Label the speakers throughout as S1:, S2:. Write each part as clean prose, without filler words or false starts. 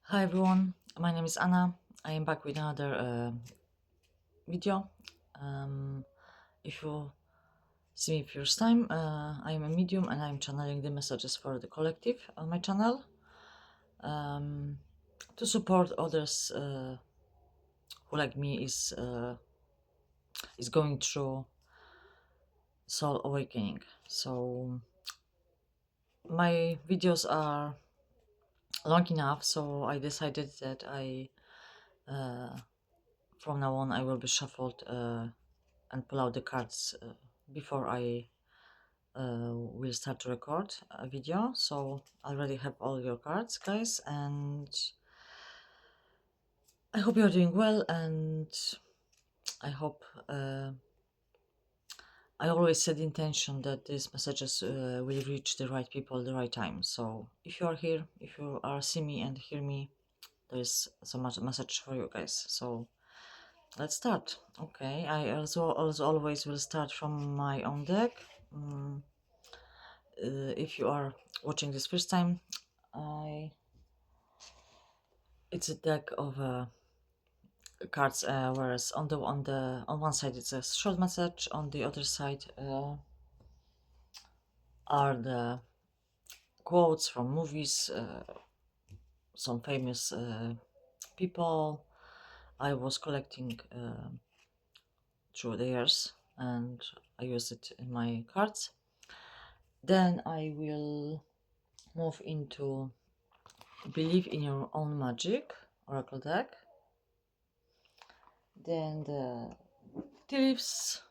S1: Hi everyone, my name is Anna. I am back with another video. Um, if you see me first time, I am a medium and I am channeling the messages for the collective on my channel um, to support others who, like me, is going through soul awakening. So my videos are long enough, so I decided that uh, from now on I will be shuffled and pull out the cards before I will start to record a video. So I already have all your cards, guys, and I hope you're doing well, and I hope I always set the intention that these messages will reach the right people at the right time. So if you are here, if you are see me and hear me, there is so much message for you guys. So let's start. Okay, I also always will start from my own deck. If you are watching this first time, it's a deck of cards, whereas on one side it's a short message, on the other side are the quotes from movies, some famous people I was collecting through the years, and I use it in my cards. Then I will move into Believe in Your Own Magic Oracle deck. Then the tea leaves,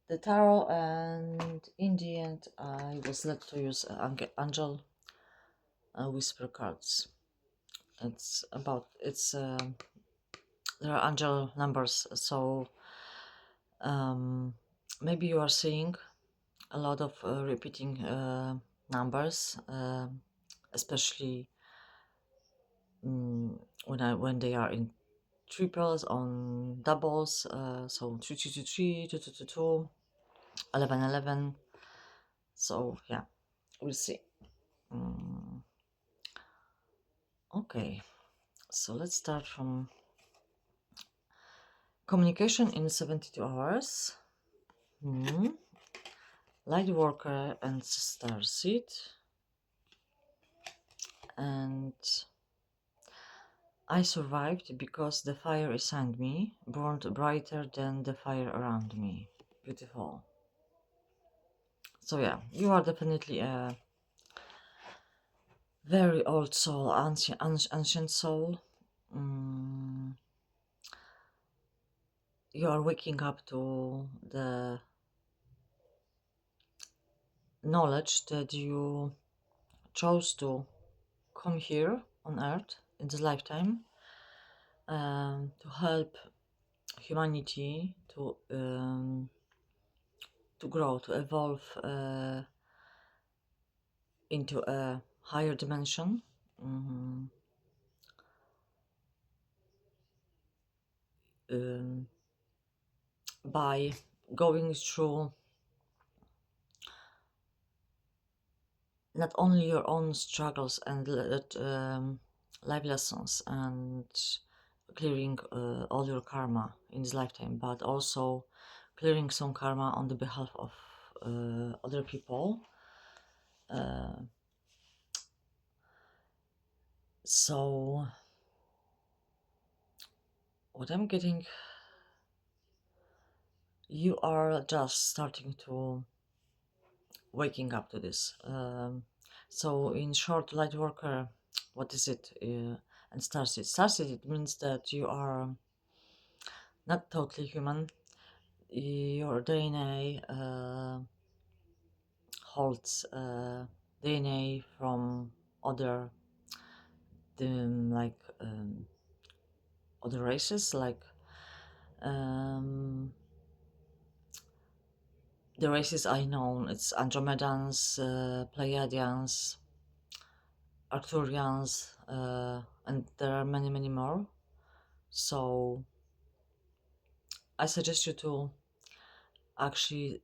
S1: the tarot, and in the end I was led to use angel whisper cards. It's there are angel numbers, so maybe you are seeing a lot of repeating numbers, especially when they are in triples, on doubles, so 3 2 2 3, 2 2 2 2, 11 11. So yeah, we'll see. Okay, so let's start from communication in 72 hours. Lightworker and Starseed. And I survived because the fire inside me burned brighter than the fire around me. Beautiful. So yeah, you are definitely a very old soul, ancient soul. You are waking up to the knowledge that you chose to come here on earth in this lifetime, to help humanity to grow, to evolve into a higher dimension. Um, by going through not only your own struggles and life lessons and clearing all your karma in this lifetime, but also clearing some karma on the behalf of other people. So what I'm getting, you are just starting to waking up to this. So in short, Lightworker, what is it? And Starseed. Starseed, it means that you are not totally human. Your DNA holds DNA from other, like other races, like the races I know. It's Andromedans, Pleiadians, Arcturians, and there are many, many more. So I suggest you to actually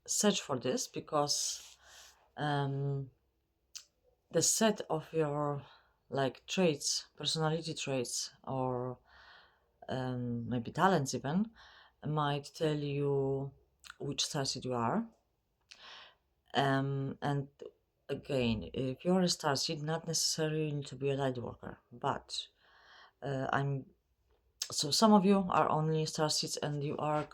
S1: search for this, because the set of your like traits, personality traits, or maybe talents even, might tell you which starseed you are. And again, if you're a starseed, not necessarily need to be a light worker, but I'm so some of you are only starseeds and you are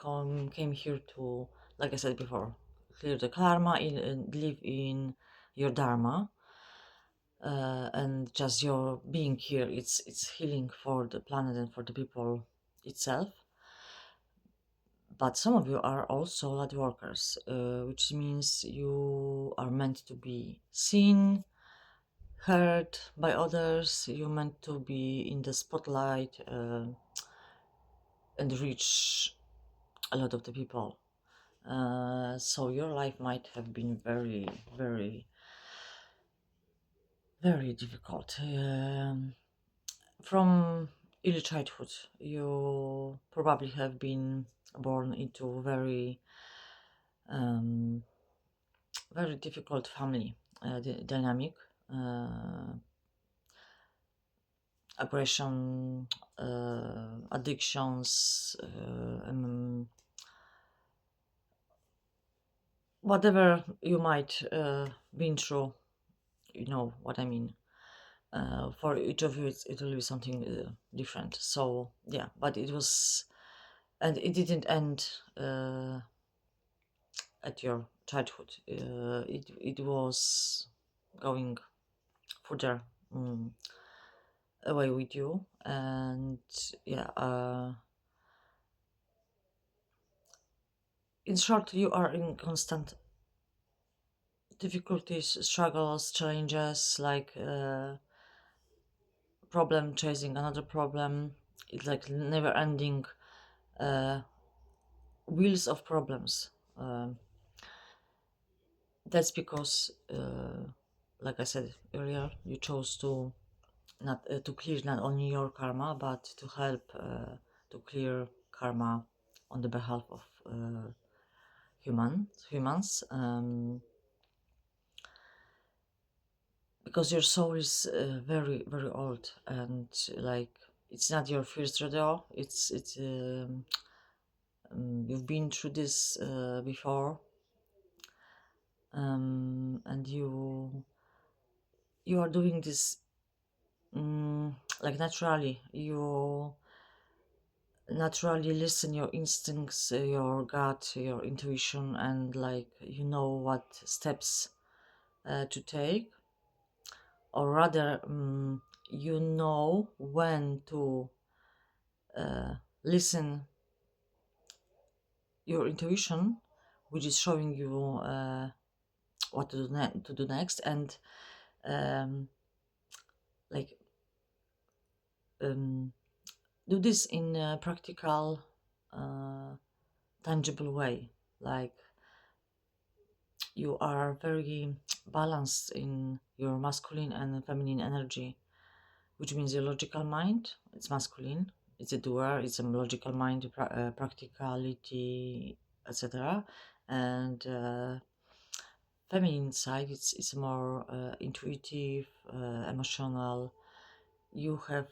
S1: came here to, like I said before, clear the karma and live in your dharma, and just your being here, it's healing for the planet and for the people itself. But some of you are also light workers, which means you are meant to be seen, heard by others. You're meant to be in the spotlight, and reach a lot of the people. So your life might have been very, very, very difficult. From early childhood, you probably have been born into very, um, very difficult family dynamic, uh, aggression, addictions, whatever you might been through. You know what I mean. For each of you, it will be something different. So yeah, but it was, and it didn't end at your childhood. It was going further, away with you, and yeah. In short, you are in constant difficulties, struggles, challenges, like problem chasing another problem. It's like never ending uh, wheels of problems. Um, that's because, like I said earlier, you chose to not to clear not only your karma, but to help to clear karma on the behalf of humans. Because your soul is very, very old, and like it's not your first rodeo. It's you've been through this before, and you are doing this, like naturally. You naturally listen your instincts, your gut, your intuition, and like you know what steps to take, or rather, you know when to listen your intuition, which is showing you what to do next, and um, like um, do this in a practical, uh, tangible way. Like you are very balanced in your masculine and feminine energy, which means your logical mind, it's masculine, it's a doer, it's a logical mind, practicality, etc. And feminine side, it's more intuitive, emotional. You have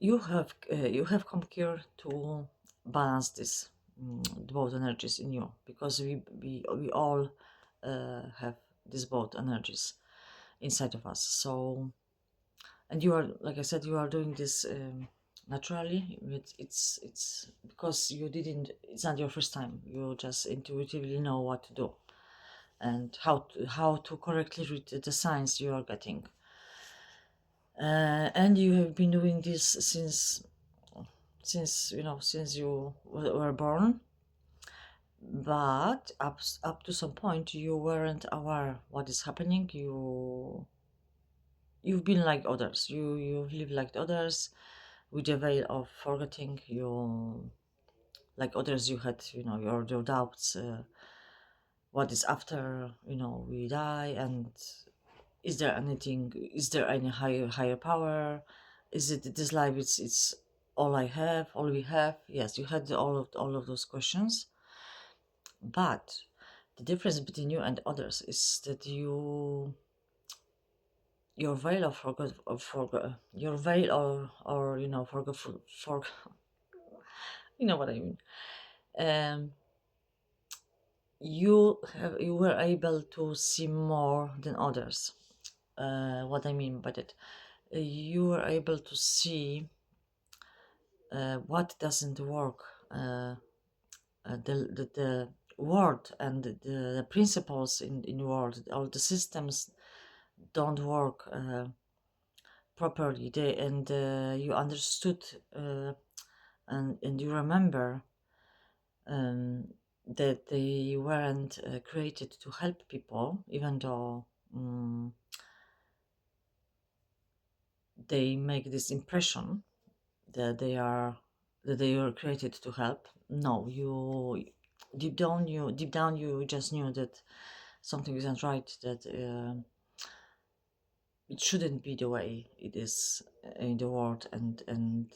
S1: you have come here to balance this, both energies in you, because we all have these both energies inside of us. So, and you are, like I said, you are doing this naturally. It's because you didn't, it's not your first time. You just intuitively know what to do and how to correctly read the signs you are getting. And you have been doing this since you know, since you were born, but up to some point you weren't aware what is happening. You've been like others. You've lived like others with the veil of forgetting. You, like others, you had, you know, your doubts. What is after, you know, we die, and is there anything? Is there any higher power? Is it this life? It's all I have, all we have. Yes, you had all of those questions, but The difference between you and others is that your veil of your veil or forgetful for you know what I mean. Um, you were able to see more than others. What I mean by that, you were able to see what doesn't work. The world and the principles in the world, all the systems don't work properly. You understood and you remember um, that they weren't created to help people, even though they make this impression that they were created to help. No, you deep down you just knew that something isn't right. That it shouldn't be the way it is in the world, and um,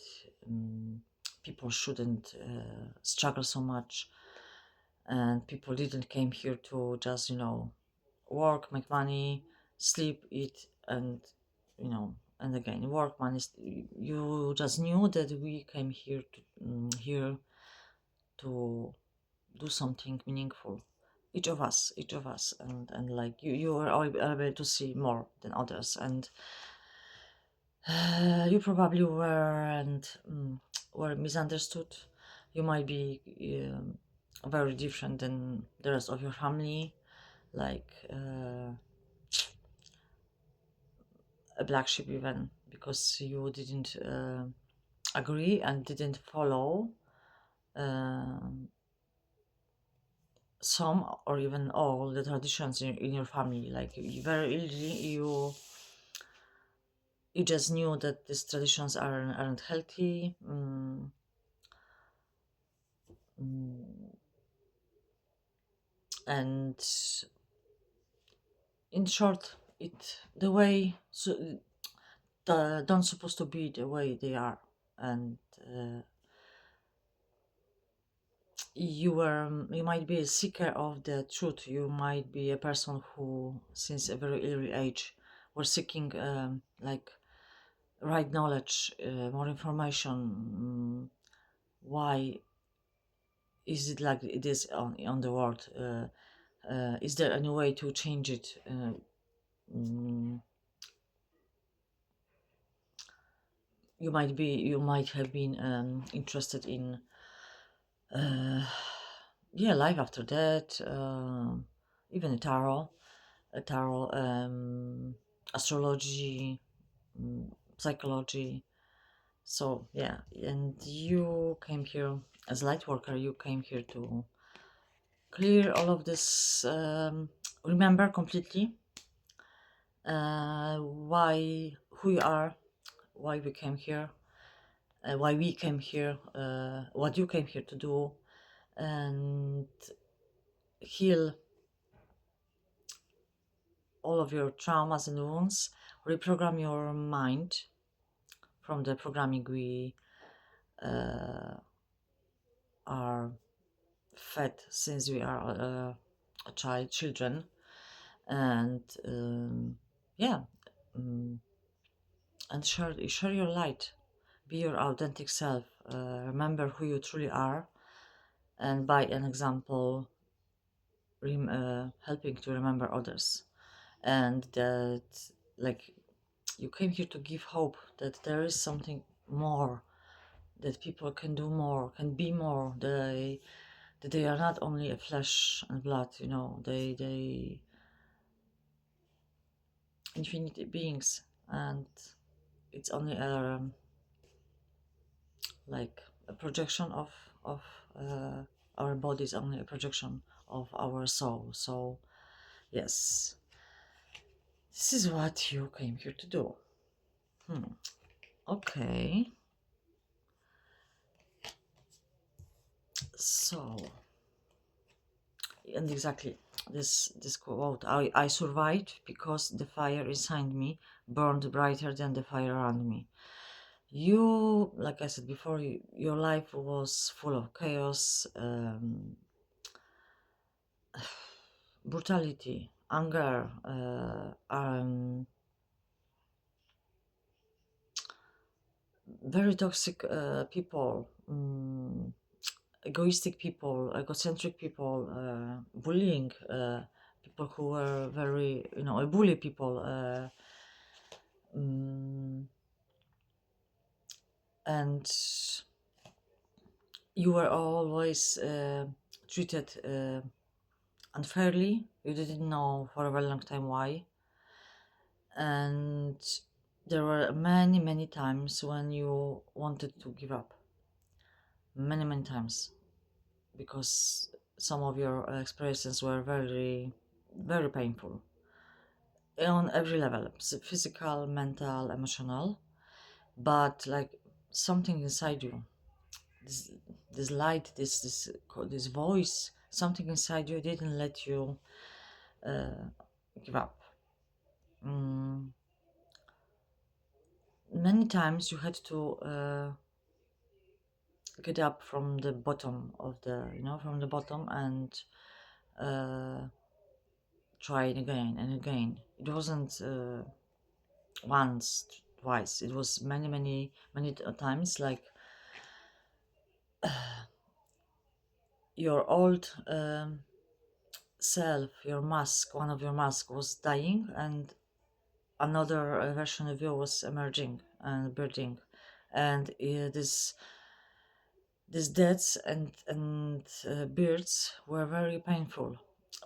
S1: people shouldn't struggle so much, and people didn't came here to just work, make money, sleep, eat, and and again work, money. You just knew that we came here to do something meaningful. Each of us, and like you were able to see more than others, and you probably were misunderstood. You might be very different than the rest of your family, like a black sheep even, because you didn't agree and didn't follow um some or even all the traditions in your family. Like very easily you just knew that these traditions aren't healthy. Mm, and in short, it the way don't supposed to be the way they are, and you might be a seeker of the truth. You might be a person who since a very early age were seeking like right knowledge, more information. Why is it like it is on the world? Is there any way to change it? Mm, you might have been interested in uh, yeah, life after death, even tarot, astrology, psychology. So yeah, and you came here as light worker. You came here to clear all of this. Remember completely why who you are, why we came here, what you came here to do, and heal all of your traumas and wounds, reprogram your mind from the programming we are fed since we are children, and yeah, um, and share your light, be your authentic self, remember who you truly are, and by an example, helping to remember others, and that like you came here to give hope that there is something more, that people can do more, can be more. That they are not only a flesh and blood, they infinite beings, and it's only like a projection of our body is only a projection of our soul. So yes, this is what you came here to do. Okay, so, and exactly this quote, I survived because the fire inside me burned brighter than the fire around me. You, like I said before, your life was full of chaos, brutality, anger, very toxic people, egoistic people, egocentric people, bullying people who were very, bully people, mm, and you were always treated unfairly. You didn't know for a very long time why, and there were many, many times when you wanted to give up. Many, many times, because some of your experiences were very, very painful on every level, physical, mental, emotional. But like something inside you, this this light, this voice, something inside you didn't let you uh, give up. mm, Many times you had to get up from the bottom of the, from the bottom, and uh, try it again and again. It wasn't once, twice. It was many, many, many times. Like your old self, your mask, one of your mask was dying, and another version of you was emerging and building. And these deaths and births were very painful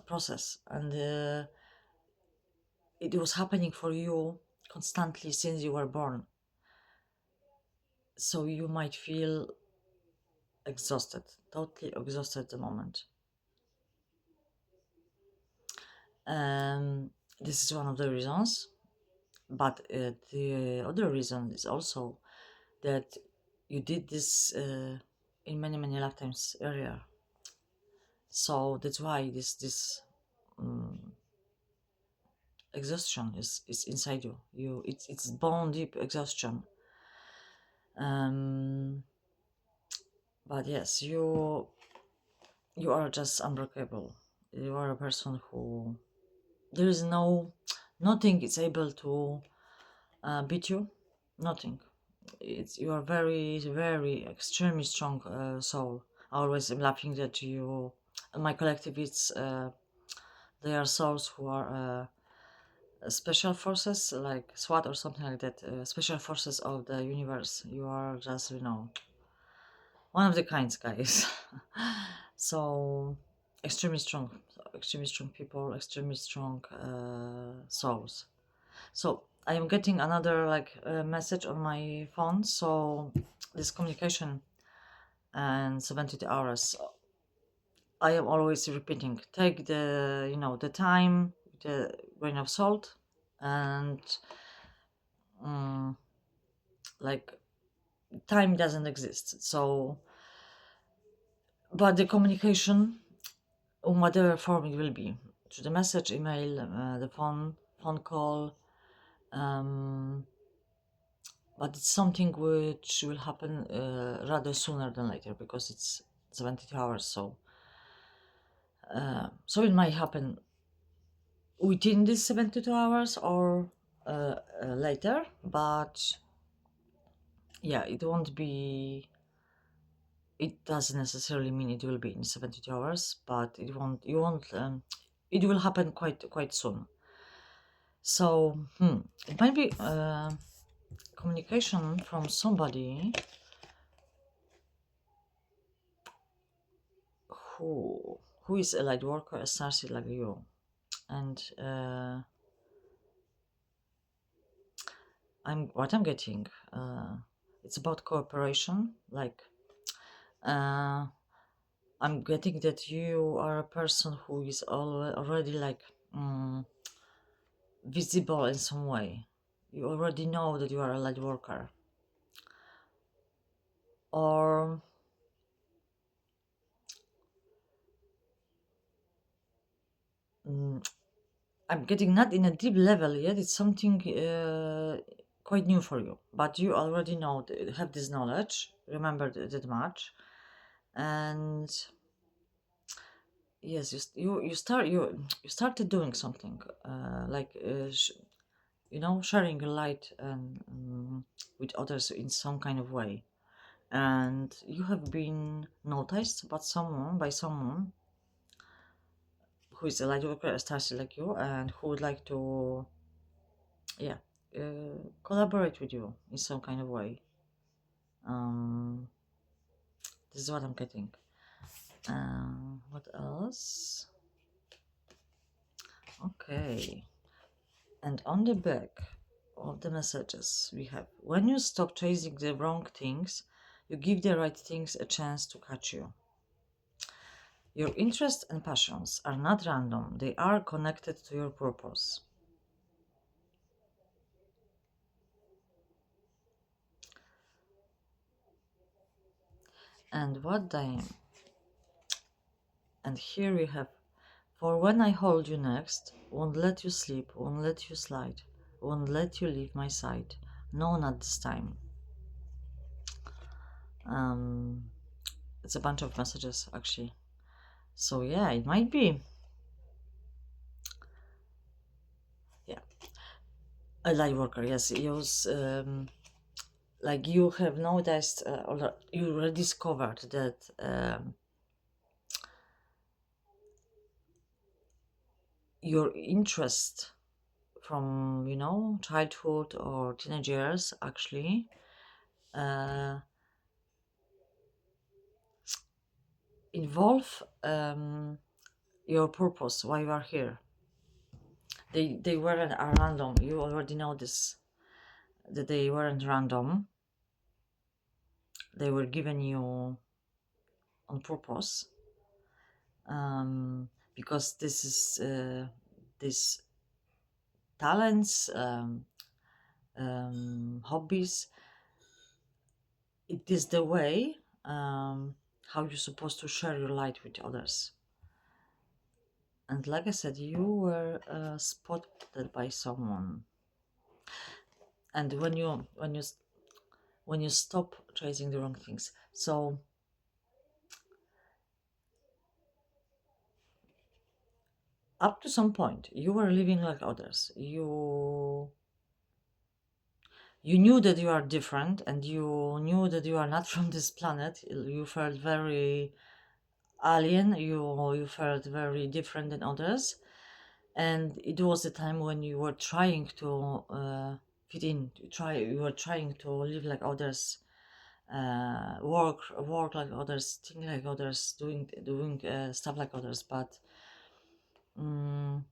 S1: process, and it was happening for you constantly since you were born. So you might feel exhausted, totally exhausted at the moment. Um, this is one of the reasons, but the other reason is also that you did this in many, many lifetimes earlier. So that's why this um, exhaustion is inside you. It's bone deep exhaustion. Um, but yes, you are just unbreakable. You are a person who, there is nothing is able to beat you. Nothing. You are very, very extremely strong soul. I always am laughing that you, my collective, it's they are souls who are special forces, like SWAT or something like that. Special forces of the universe. You are just, one of the kinds, guys. So extremely strong people, extremely strong souls. So I am getting another like message on my phone. So this communication and 72 hours. I am always repeating. Take the, the time, the grain of salt, and um, like time doesn't exist. So, but the communication, in whatever form it will be, through the message, email, the phone call, um, but it's something which will happen rather sooner than later, because it's 72 hours. So it might happen within these 72 hours or later, but yeah, it doesn't necessarily mean it will be in 72 hours, but you won't it will happen quite soon. So it might be communication from somebody who is a light worker, a starseed like you, and I'm getting it's about cooperation. Like uh, I'm getting that you are a person who is already like visible in some way. You already know that you are a light worker, or mm, I'm getting not in a deep level yet. It's something quite new for you, but you already know, have this knowledge. Remember that much, and yes, you started doing something, like sharing a light and with others in some kind of way, and you have been noticed by someone who is a light worker, a starseed like you, and who would like to, yeah, collaborate with you in some kind of way. Um, this is what I'm getting. What else? Okay. And on the back of the messages we have, when you stop chasing the wrong things, you give the right things a chance to catch you. Your interests and passions are not random, they are connected to your purpose. And what I and here we have, for when I hold you next, won't let you sleep, won't let you slide, won't let you leave my side. No, not this time. Um, it's a bunch of messages actually. So yeah, it might be. Yeah, a light worker. Yes, use like you have noticed or you rediscovered that your interest from childhood or teenage years actually uh, involve your purpose, why you are here. They weren't random. You already know this, that they weren't random. They were given you on purpose, because this is this talents, hobbies. It is the way how you're supposed to share your light with others. And like I said, you were spotted by someone, and when you stop chasing the wrong things, so up to some point you were living like others. You knew that you are different, and you knew that you are not from this planet. You felt very alien. You felt very different than others, and it was the time when you were trying to fit in. You were trying to live like others, work like others, think like others, doing stuff like others. But um,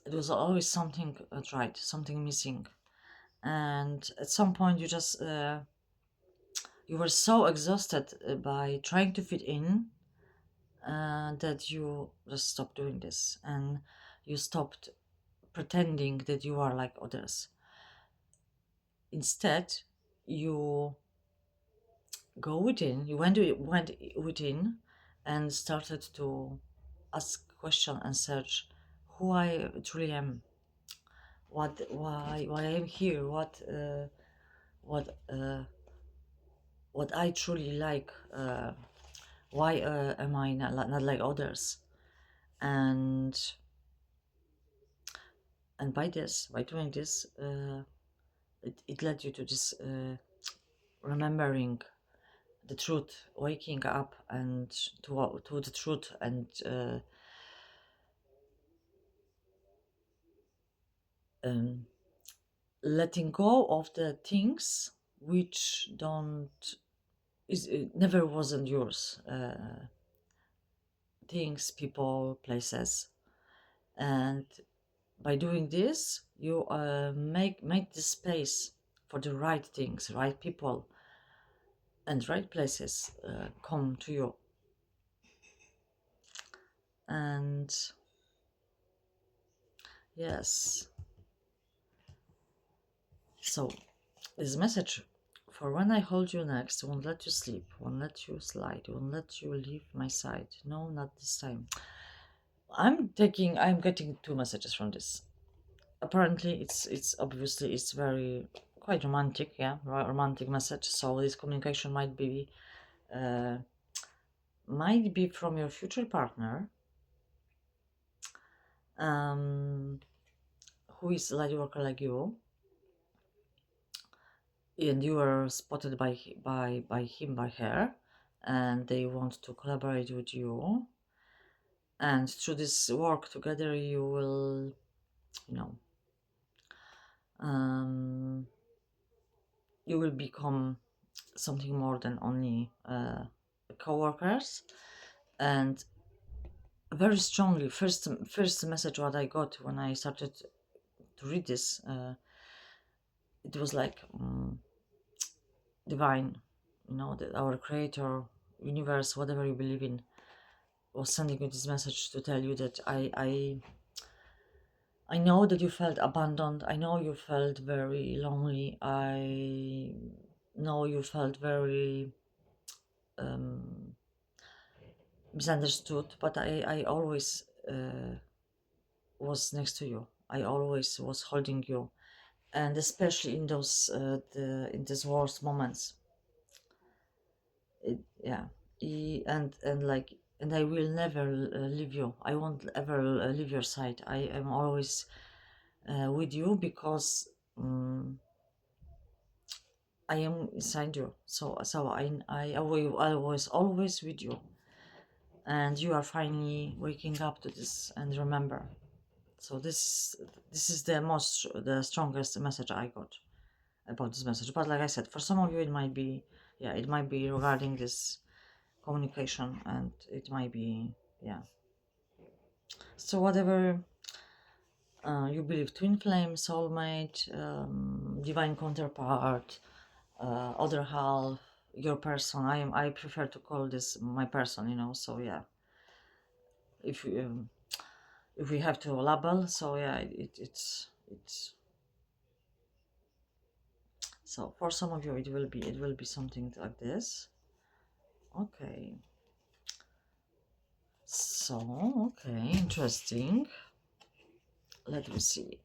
S1: it was always something right, something missing, and at some point you were so exhausted by trying to fit in, that you just stopped doing this, and you stopped pretending that you are like others. Instead, you went within and started to ask question and search who I truly am, why I'm here, what what I truly like, why am I not like others, and by doing this, it led you to this remembering the truth, waking up and to the truth, and um, letting go of the things which don't is it never wasn't yours, things, people, places. And by doing this, you make the space for the right things, right people, and right places come to you. And yes, so this message, for when I hold you next, won't let you sleep, won't let you slide, won't let you leave my side. No, not this time. I'm getting two messages from this. Apparently, it's obviously it's very quite romantic, yeah, romantic message. So this communication uh, might be from your future partner, um, who is a light worker like you, and you were spotted by him, by her, and they want to collaborate with you, and through this work together you will, you know, um, you will become something more than only co-workers. And very strongly, first message what I got when I started to read this, it was like divine, you know, that our creator, universe, whatever you believe in, was sending you this message to tell you that I know that you felt abandoned. I know you felt very lonely. I know you felt very um, misunderstood, but I always was next to you. I always was holding you, and especially in those in these worst moments. Yeah, and like, and I will never leave you. I won't ever leave your side. I am always with you because I am inside you. So I was always with you, and you are finally waking up to this and remember. So this is the strongest message I got about this message. But like I said, for some of you it might be, yeah, it might be regarding this communication, and it might be, yeah. So whatever you believe, twin flame, soulmate, divine counterpart, other half, your person. I prefer to call this my person, you know. So yeah, if if we have to label, so yeah, it's so for some of you it will be something like this. Okay. So okay, interesting. Let me see.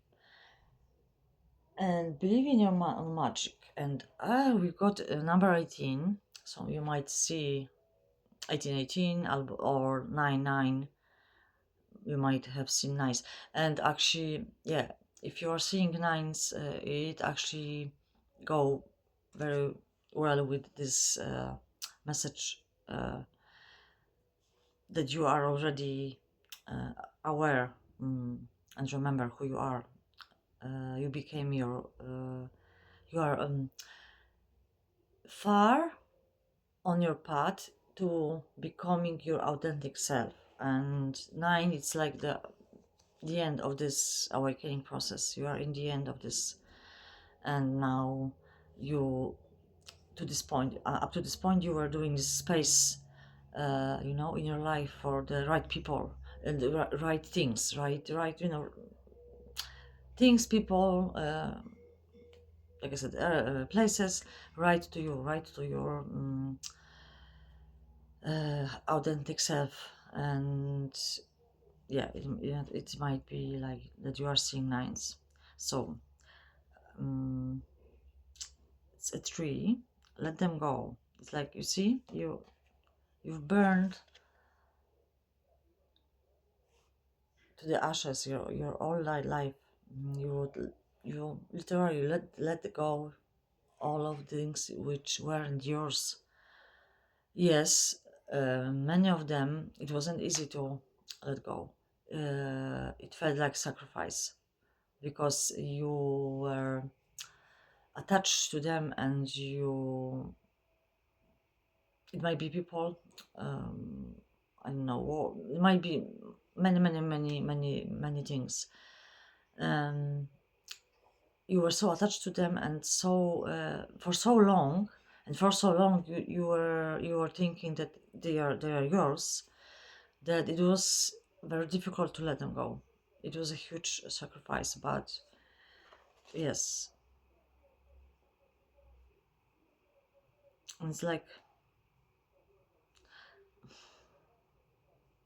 S1: And believe in your magic. And we got number 18. So you might see 1818 or 99. You might have seen nines. And actually, yeah, if you are seeing nines, it actually go very well with this message that you are already aware, and remember who you are. You became your you are far on your path to becoming your authentic self. And nine, it's like the end of this awakening process. You are in the end of this, and now you, to this point, up to this point, you were doing this space, you know, in your life for the right people and the right things, right, you know, things, people, like I said, places, right to you, right to your authentic self. And yeah, it might be like that you are seeing nines. So it's a tree. Let them go. It's like, you see, you've burned to the ashes your all life. You literally let go all of things which weren't yours. Yes, many of them, it wasn't easy to let go. It felt like sacrifice because you were attached to them, and you, it might be people, um, I don't know, it might be many things. Um, you were so attached to them, and so for so long, and for so long you were thinking that they are yours, that it was very difficult to let them go. It was a huge sacrifice, but yes, it's like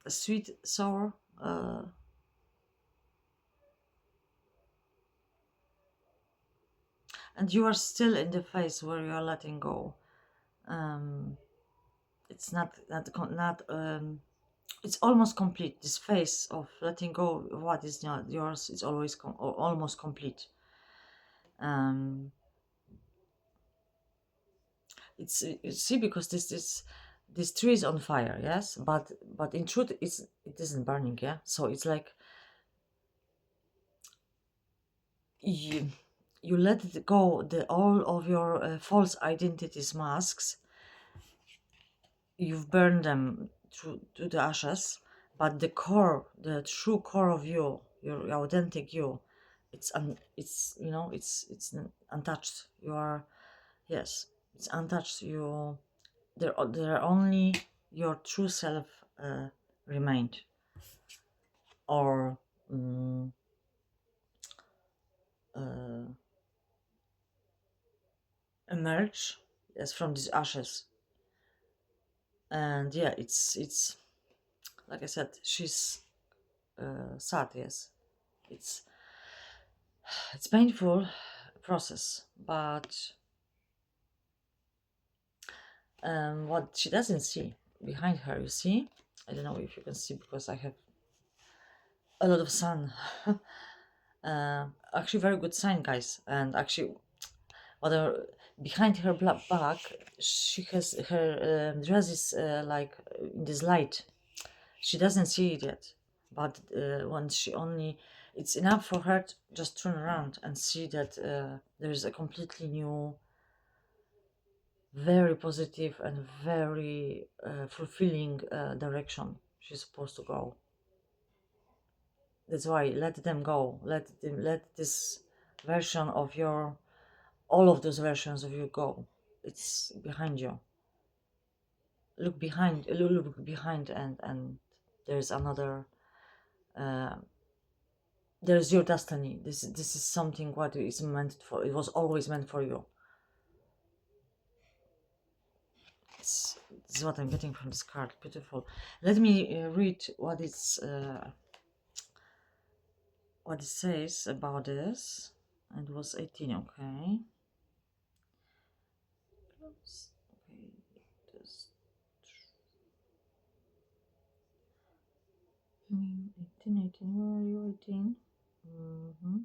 S1: a sweet sour, and you are still in the phase where you are letting go. It's not it's almost complete. This phase of letting go of what is not yours is always or almost complete. um it's you see, because this tree is on fire, yes, but in truth it isn't burning, yeah. So it's like you you let it go, the all of your false identities, masks, you've burned them to the ashes, but the core, the true core of you, your authentic you, it's it's untouched. You are, yes, it's untouched. You, there are only your true self remained, or mm, uh, emerge, yes, from these ashes. And yeah, it's like I said, she's sad, yes. It's it's painful process, but what she doesn't see behind her, you see, I don't know if you can see because I have a lot of sun. Actually, very good sign, guys. And actually, other behind her black back, she has her dress is like in this light. She doesn't see it yet, but when she only, it's enough for her to just turn around and see that there is a completely new, very positive and very fulfilling direction she's supposed to go. That's why let them go. Let this version of your, all of those versions of you go. It's behind you. Look behind. Look behind, and there's another. Uh, there's your destiny. This is something what is meant for. It was always meant for you. This is what I'm getting from this card. Beautiful. Let me read what it says about this. And it was 18, okay. Okay, this 18, where are you? 18. Mm-hmm.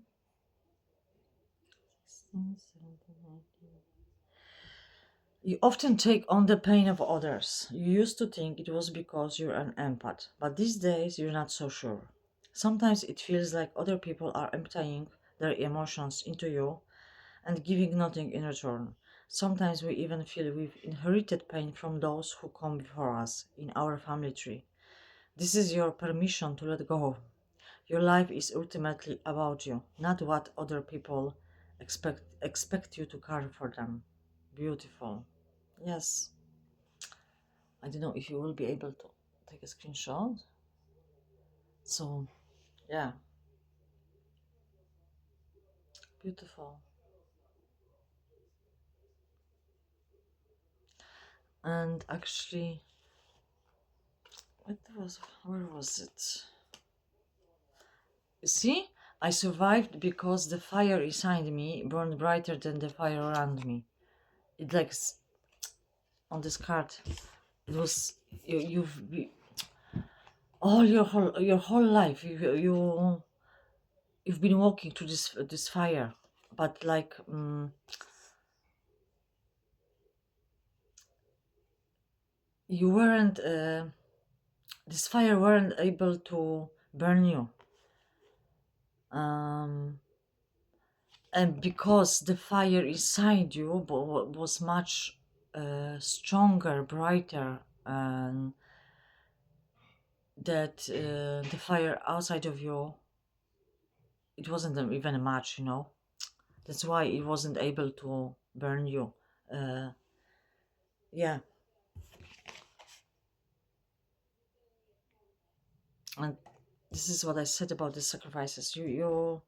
S1: 16, 17, 18. You often take on the pain of others. You used to think it was because you're an empath, but these days you're not so sure. Sometimes it feels like other people are emptying their emotions into you and giving nothing in return. Sometimes we even feel we've inherited pain from those who come before us in our family tree. This is your permission to let go. Your life is ultimately about you, not what other people expect you to carry for them. Beautiful. Yes. I don't know if you will be able to take a screenshot. So, yeah, beautiful. And actually, where was it? You see, I survived because the fire inside me burned brighter than the fire around me. It like on this card, it was all your whole life you've been walking through this fire, but like you weren't this fire weren't able to burn you, um and because the fire inside you was much stronger, brighter, and that the fire outside of you, it wasn't even a match, that's why it wasn't able to burn you. uh yeah. And this is what I said about the sacrifices. You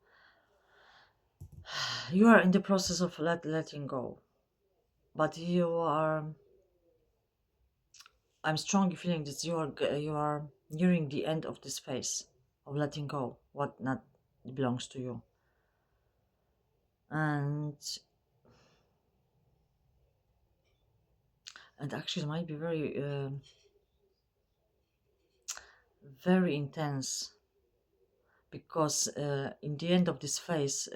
S1: are in the process of letting go, but I'm strongly feeling that you are nearing the end of this phase of letting go what not belongs to you. And and actually it might be very very intense, because in the end of this phase,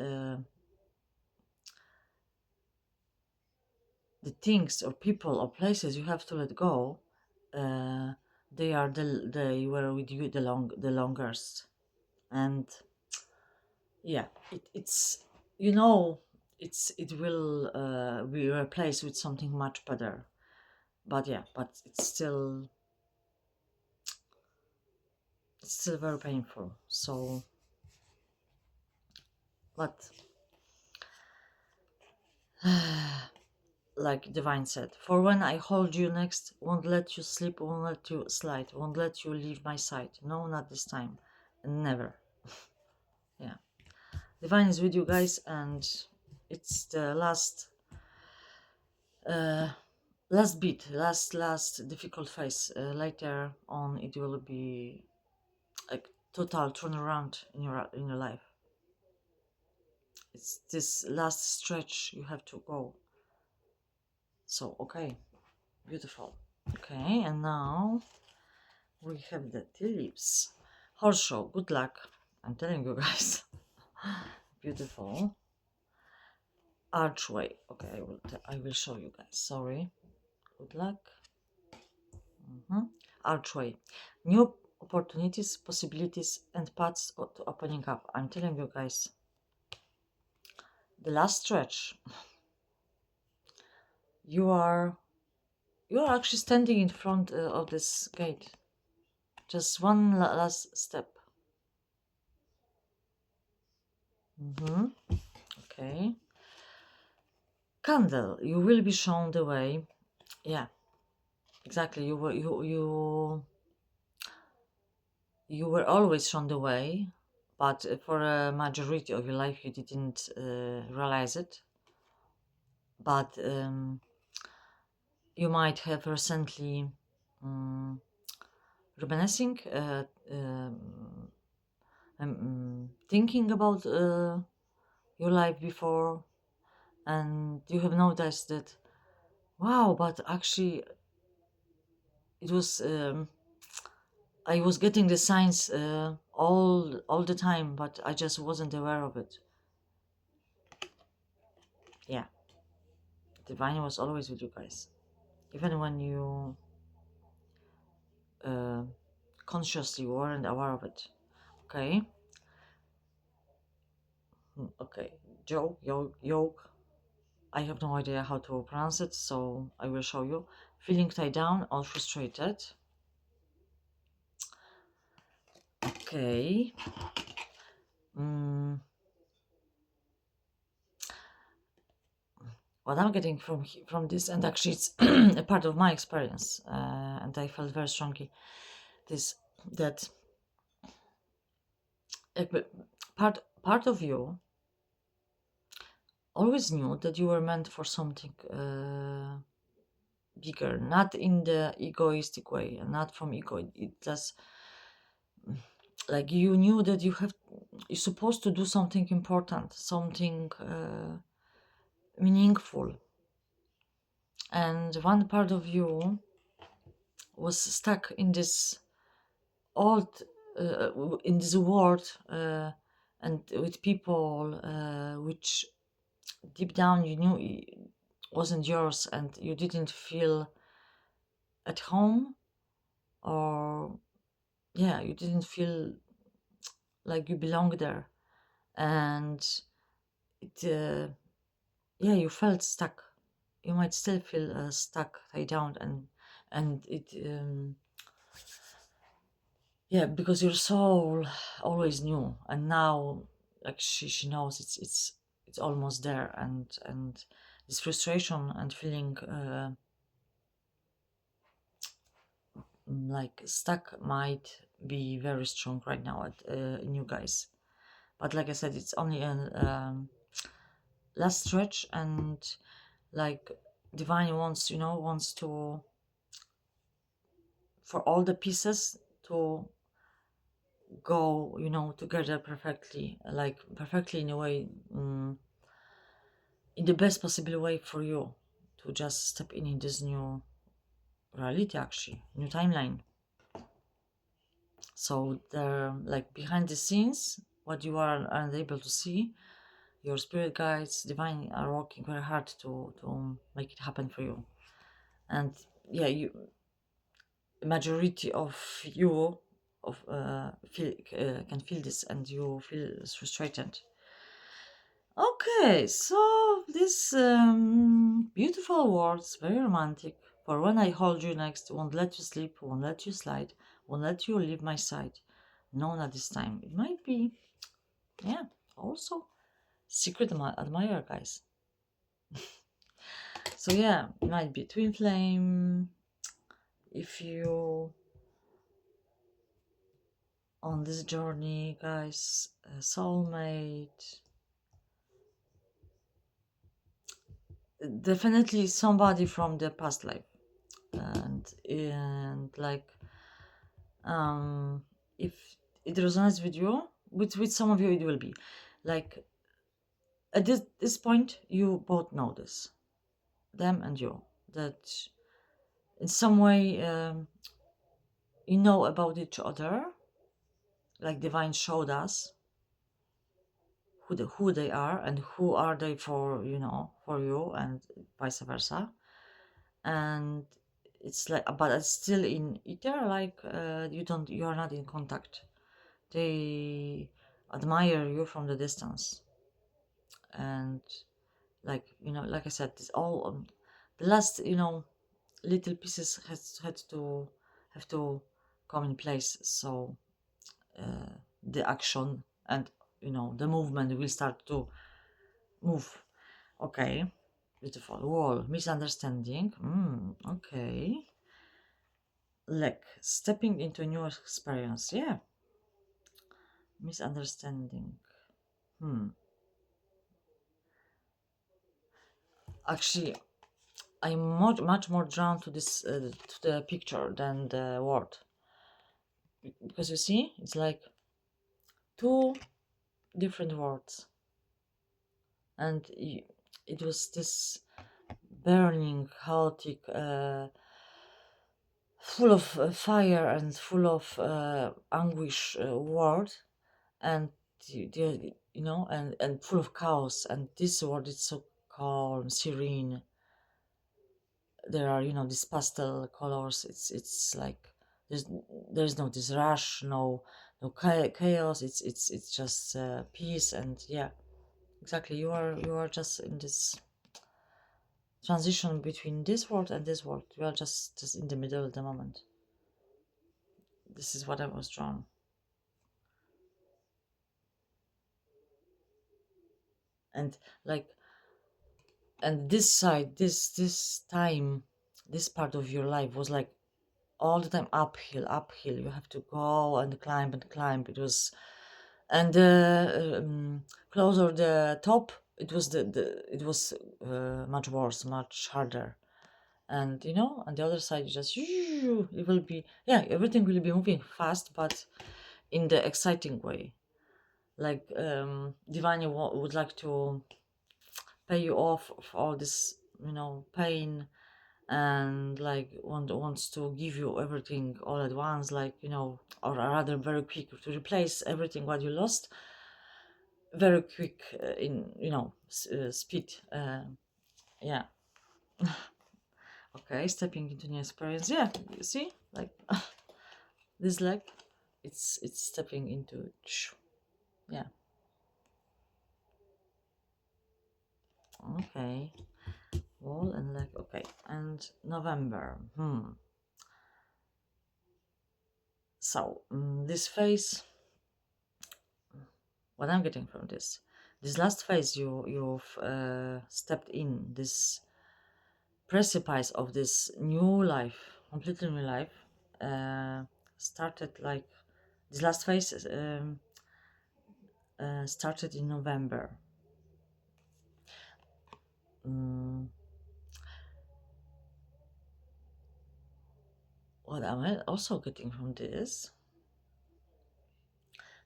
S1: the things or people or places you have to let go, uh, they were with you the longest. And yeah, it's, you know, it will be replaced with something much better. But yeah, but it's still very painful. So, but like Divine said, for when I hold you next, won't let you sleep, won't let you slide, won't let you leave my side. No, not this time, and never. Yeah, Divine is with you guys, and it's the uh, last bit, last difficult phase. Later on, it will be like total turnaround in your life. It's this last stretch you have to go. So okay, beautiful. Okay, and now we have the tulips. Horse show, good luck. I'm telling you guys. Beautiful. Archway. Okay, I will show you guys. Sorry. Good luck. Archway. New opportunities, possibilities, and paths to opening up. I'm telling you guys. The last stretch. You are actually standing in front of this gate. Just one last step. Okay. Candle. You will be shown the way. Yeah, exactly. You were always shown the way, but for a majority of your life you didn't realize it. But you might have recently reminiscing, thinking about your life before, and you have noticed that, wow, but actually it was I was getting the signs all the time, but I just wasn't aware of it. Yeah, Divine was always with you guys, even when you uh, consciously weren't aware of it. Okay. Okay. Joke, yoke. I have no idea how to pronounce it, so I will show you. Feeling tied down or frustrated. Okay. Mm, what I'm getting from this, and actually it's a part of my experience, and I felt very strongly this, that part of you always knew that you were meant for something bigger, not in the egoistic way, not from ego. It does, like, you knew that you're supposed to do something important, something meaningful, and one part of you was stuck in this old in this world, and with people which deep down you knew wasn't yours, and you didn't feel at home, or yeah, you didn't feel like you belong there. And it yeah, you felt stuck. You might still feel stuck, tied down, and it yeah, because your soul always knew, and now, like, she knows it's almost there, and this frustration and feeling like stuck might be very strong right now in you guys. But like I said, it's only a last stretch, and like Divine wants to, for all the pieces to go together perfectly, like perfectly in a way, in the best possible way for you to just step in this new reality, actually new timeline. So they're like behind the scenes, what you are unable to see. Your spirit guides, divine, are working very hard to make it happen for you. And yeah, you majority of you of feel can feel this, and you feel frustrated. Okay, so this beautiful words, very romantic. For when I hold you next, won't let you sleep, won't let you slide, won't let you leave my side. No, not this time. It might be, yeah, also secret admirer, guys. So yeah, it might be twin flame. If you on this journey, guys, soulmate, definitely somebody from the past life, and like if it resonates with you, with some of you it will be like at this point you both know this, them and you, that in some way you know about each other, like divine showed us who they are and who are they for, for you, and vice versa. And it's like, but it's still in ether, like you are not in contact. They admire you from the distance. And like, like I said, it's all the last, little pieces has had to have to come in place. So the action and, the movement will start to move. Okay, beautiful. Wall, misunderstanding. Okay. Like stepping into a new experience. Yeah. Misunderstanding. Hmm. Actually, I'm much more drawn to this to the picture than the word, because you see, it's like two different words, and it was this burning, chaotic, full of fire and full of anguish word, and and full of chaos. And this word is so calm, serene. There are, these pastel colors. It's like there's there's no this rush, no chaos. It's just peace. And yeah, exactly, you are just in this transition between this world and this world. You are just in the middle at the moment. This is what I was drawn. And like, and this side, this time, this part of your life was like all the time uphill. You have to go and climb and climb. It was, and closer the top, it was it was much worse, much harder. And on the other side, you just it will be, yeah, everything will be moving fast, but in the exciting way. Like Divine would like to pay you off for all this, pain, and like wants to give you everything all at once, like, or rather very quick, to replace everything what you lost very quick, in speed. Yeah. Okay, stepping into new experience. Yeah, you see, like this leg, it's stepping into. Yeah. Okay. Wall and leg. Okay, and November. So this phase, what I'm getting from this last phase, you've stepped in this precipice of this new life, completely new life. Started like this last phase, started in November. Mm, what am I also getting from this?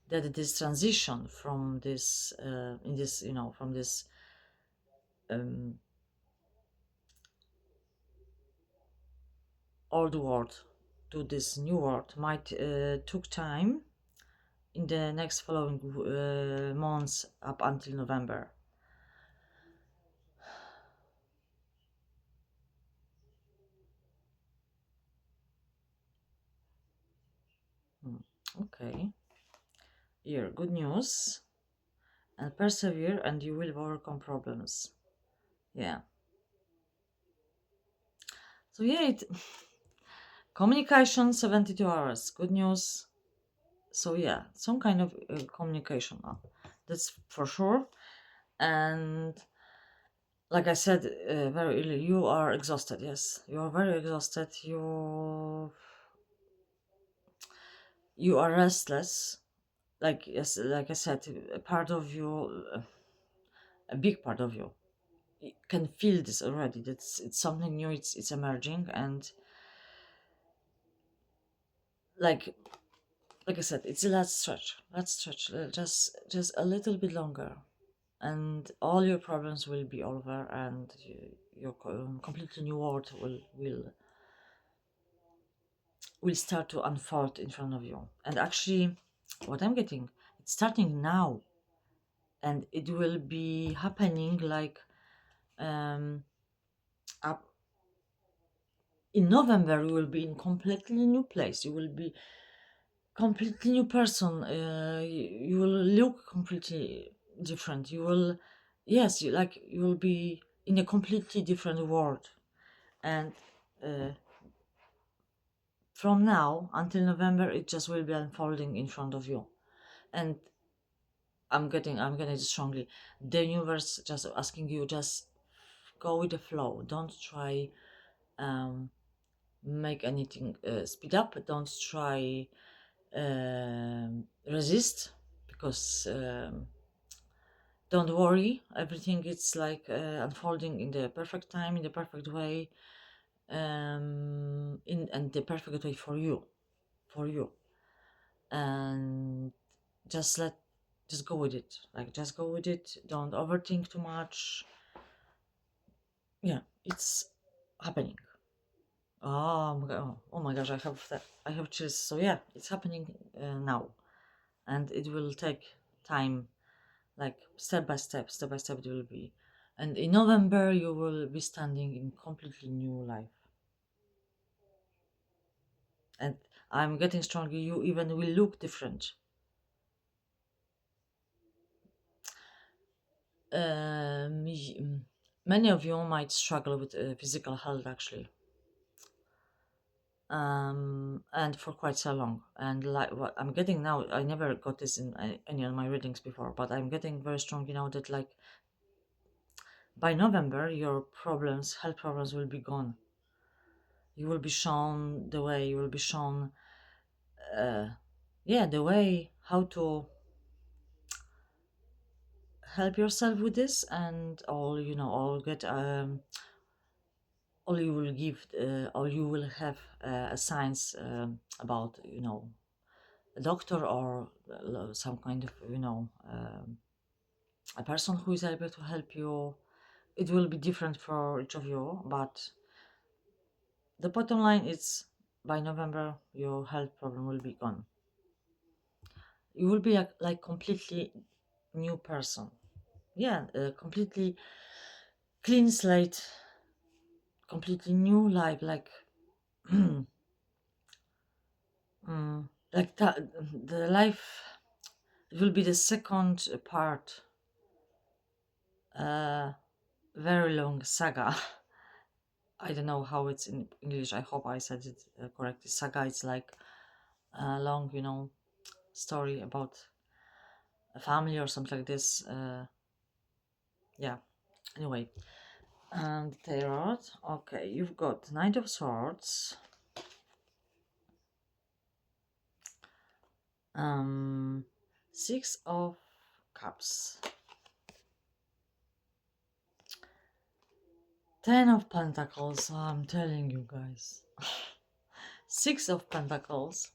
S1: That this transition from this, in this, from this old world to this new world might took time in the next following months up until November. Hmm, okay, here, good news. And persevere and you will overcome problems. Yeah. So yeah, communication 72 hours. Good news. So yeah, some kind of communication. That's for sure. And like I said very early, you are exhausted. Yes, you are very exhausted. You are restless. Like yes, like I said, a part of you, a big part of you, can feel this already. That's it's something new. It's emerging, and like like I said, it's a last stretch. Let's stretch just a little bit longer, and all your problems will be over, and your completely new world will start to unfold in front of you. And actually, what I'm getting, it's starting now, and it will be happening like um up in November. You will be in completely new place. You will be completely new person. You will look completely different. You will, yes, you will be in a completely different world. And uh, from now until November, it just will be unfolding in front of you. And I'm getting it strongly. The universe just asking you, just go with the flow. Don't try um make anything speed up. Don't try resist, because don't worry, everything is like unfolding in the perfect time, in the perfect way, in and the perfect way for you. And just let just go with it, like just go with it, don't overthink too much. Yeah, it's happening. Oh my gosh, I have chills. So yeah, it's happening now, and it will take time, like step by step it will be. And in November you will be standing in completely new life. And I'm getting stronger, you even will look different. Many of you might struggle with physical health actually, and for quite so long. And like what I'm getting now, I never got this in any of my readings before, but I'm getting very strong, that like by November your health problems will be gone. You will be shown the way, you will be shown yeah, the way how to help yourself with this. And all get all you will give all you will have a science about a doctor, or some kind of a person who is able to help you. It will be different for each of you, but the bottom line is by November your health problem will be gone. You will be like completely new person. Yeah, completely clean slate, completely new life, like like that. The life, it will be the second part, uh very long saga. I don't know how it's in English. I hope I said it correctly. Saga, it's like a long, story about a family or something like this. Yeah, anyway. And tarot. Okay, you've got Knight of Swords, um 6 of Cups, 10 of Pentacles. I'm telling you guys. 6 of Pentacles,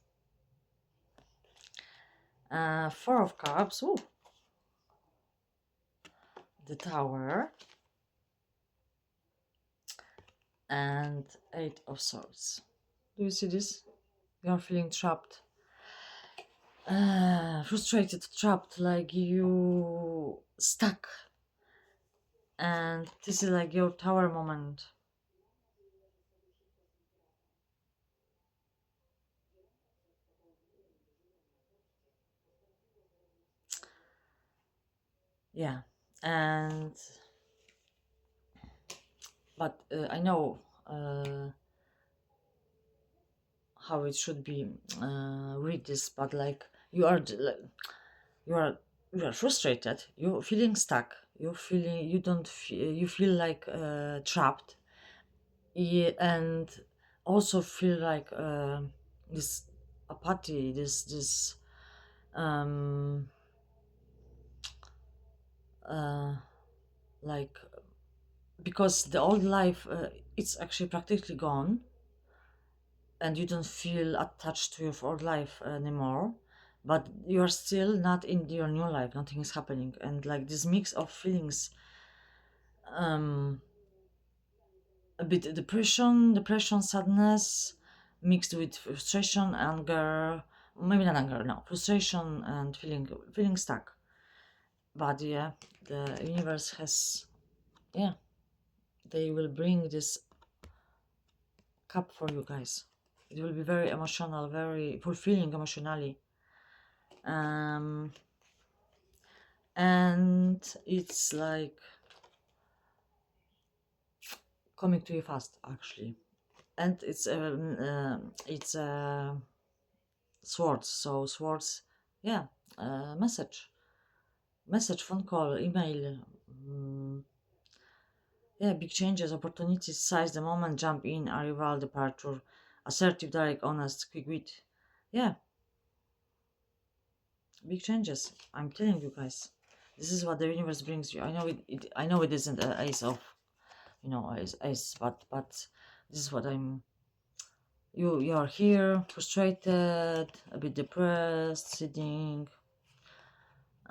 S1: 4 of Cups. Ooh, the Tower, and 8 of Swords. Do you see this? You're feeling trapped, frustrated, trapped, like you stuck, and this is like your tower moment. Yeah, and but I know how it should be read this, but like you are you are frustrated, you're feeling stuck, you're feeling you don't feel, you feel like trapped, yeah, and also feel like this apathy, this um uh like because the old life it's actually practically gone, and you don't feel attached to your old life anymore, but you are still not in your new life, nothing is happening, and like this mix of feelings, um a bit depression, sadness, mixed with frustration, anger, maybe not anger, no, frustration, and feeling stuck. But yeah, the universe has, yeah, they will bring this cup for you guys. It will be very emotional, very fulfilling emotionally. um and it's like coming to you fast actually, and it's swords, so swords, yeah, message, phone call, email, mm, yeah, big changes, opportunities, size the moment, jump in, arrival, departure, assertive, direct, honest, quick wit, yeah, big changes, I'm telling you guys, this is what the universe brings you. I know I know it isn't a ace of, you know, ace, but this is what I'm, you are here frustrated, a bit depressed, sitting,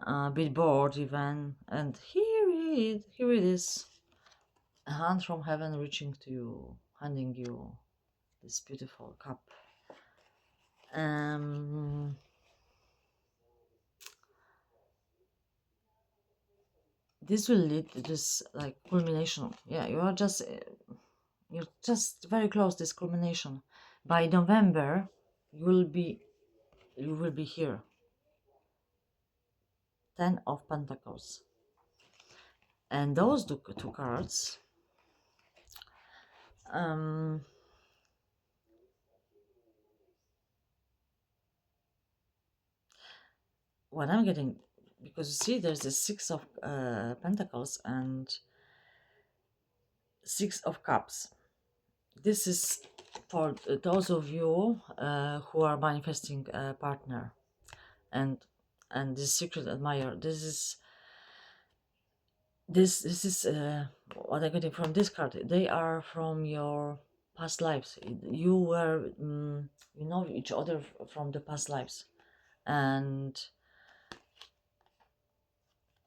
S1: a bit bored even, and here it is, a hand from heaven reaching to you, handing you this beautiful cup. um this will lead to this like culmination, yeah, you're just very close this culmination. By November you will be, you will be here. 10 of Pentacles, and those two cards, um what I'm getting, because you see there's the 6 of Pentacles and 6 of Cups. This is for those of you who are manifesting a partner, and this secret admirer. This is what I'm getting from this card. They are from your past lives. You were, you know each other from the past lives, and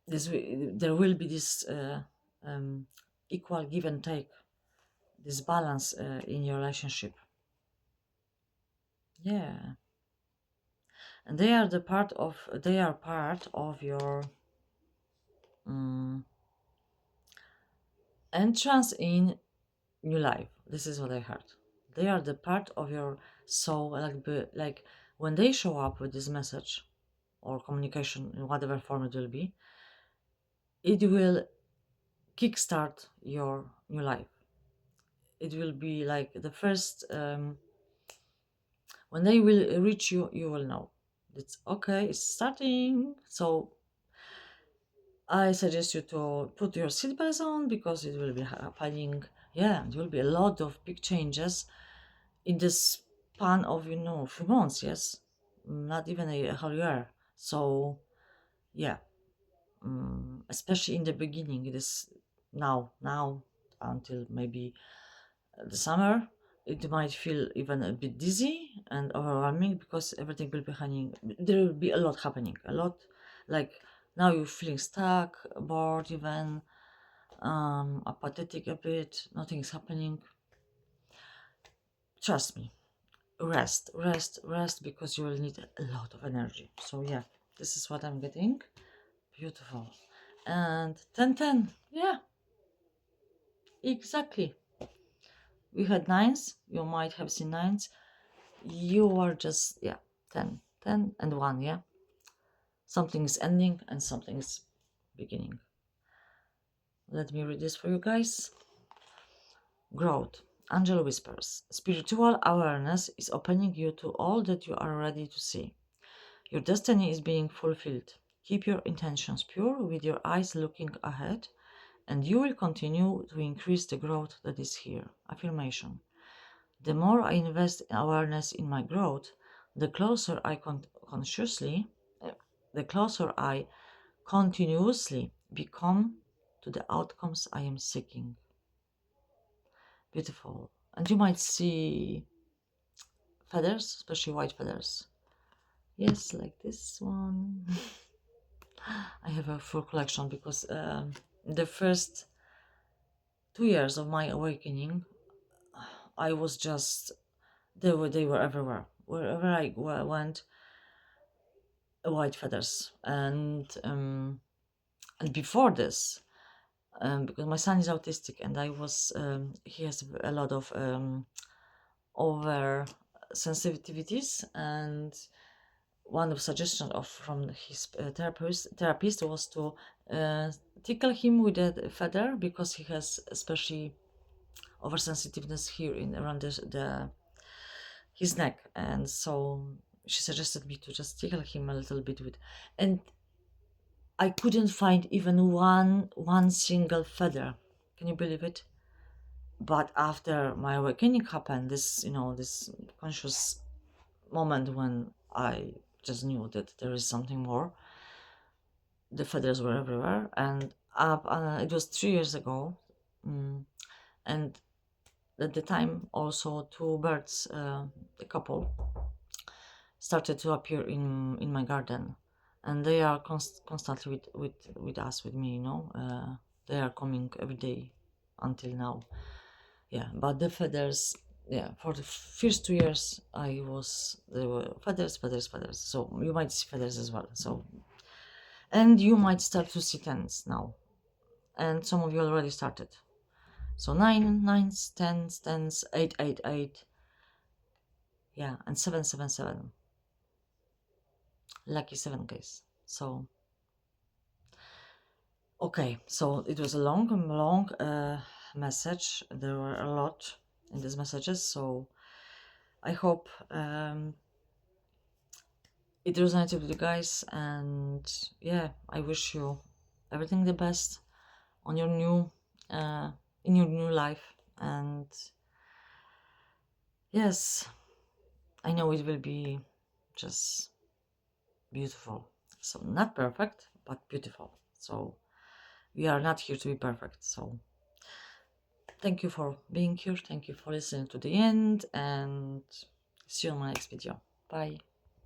S1: there will be this equal give and take, this balance in your relationship. Yeah, and they are part of your um, entrance in new life. This is what I heard. They are the part of your soul, like when they show up with this message or communication in whatever form it will be, it will kickstart your new life. It will be like the first, when they will reach you, you will know it's okay, it's starting. So I suggest you to put your seatbelts on, because it will be happening. Yeah, there will be a lot of big changes in the span of, you know, few months. Yes, not even a whole year. So yeah, especially in the beginning, it is now until maybe the summer. It might feel even a bit dizzy and overwhelming, because everything will be happening. There will be a lot happening, a lot, like now you're feeling stuck, bored, even apathetic a bit. Nothing's happening. Trust me, rest, rest, rest, because you will need a lot of energy. So yeah, this is what I'm getting. Beautiful. And 10, 10. Yeah, exactly. We had nines. You might have seen nines. You are just, yeah, 10, 10 and 1. Yeah, something is ending and something is beginning. Let me read this for you guys. Growth. Angel whispers. Spiritual awareness is opening you to all that you are ready to see. Your destiny is being fulfilled. Keep your intentions pure with your eyes looking ahead, and you will continue to increase the growth that is here. Affirmation. The more I invest in awareness in my growth, the closer I consciously, the closer I continuously become to the outcomes I am seeking. Beautiful. And you might see feathers, especially white feathers. Yes, like this one. I have a full collection because the first 2 years of my awakening, I was just, they were everywhere. Wherever I went, white feathers. And before this, because my son is autistic, and he has a lot of over sensitivities, and one of suggestions from his therapist was to uh, tickle him with a feather, because he has especially oversensitiveness here in around his neck, and so she suggested me to just tickle him a little bit with, and I couldn't find even one single feather. Can you believe it? But after my awakening happened, this conscious moment when I just knew that there is something more. The feathers were everywhere, and it was 3 years ago, and at the time also two birds, a couple, started to appear in my garden, and they are constantly with us, with me. They are coming every day until now. Yeah, but the feathers, yeah, for the first 2 years they were feathers, feathers, feathers. So you might see feathers as well. So, and you might start to see tens now, and some of you already started. So nine, nines, tens, tens, 8, 8, 8, yeah, and 7, 7, 7, lucky 7 case. So okay, so it was a long, long message. There were a lot in these messages, so I hope it resonated with you guys, and yeah, I wish you everything the best on your new in your new life. And yes, I know it will be just beautiful. So not perfect, but beautiful. So we are not here to be perfect. So thank you for being here. Thank you for listening to the end, and see you on my next video. Bye.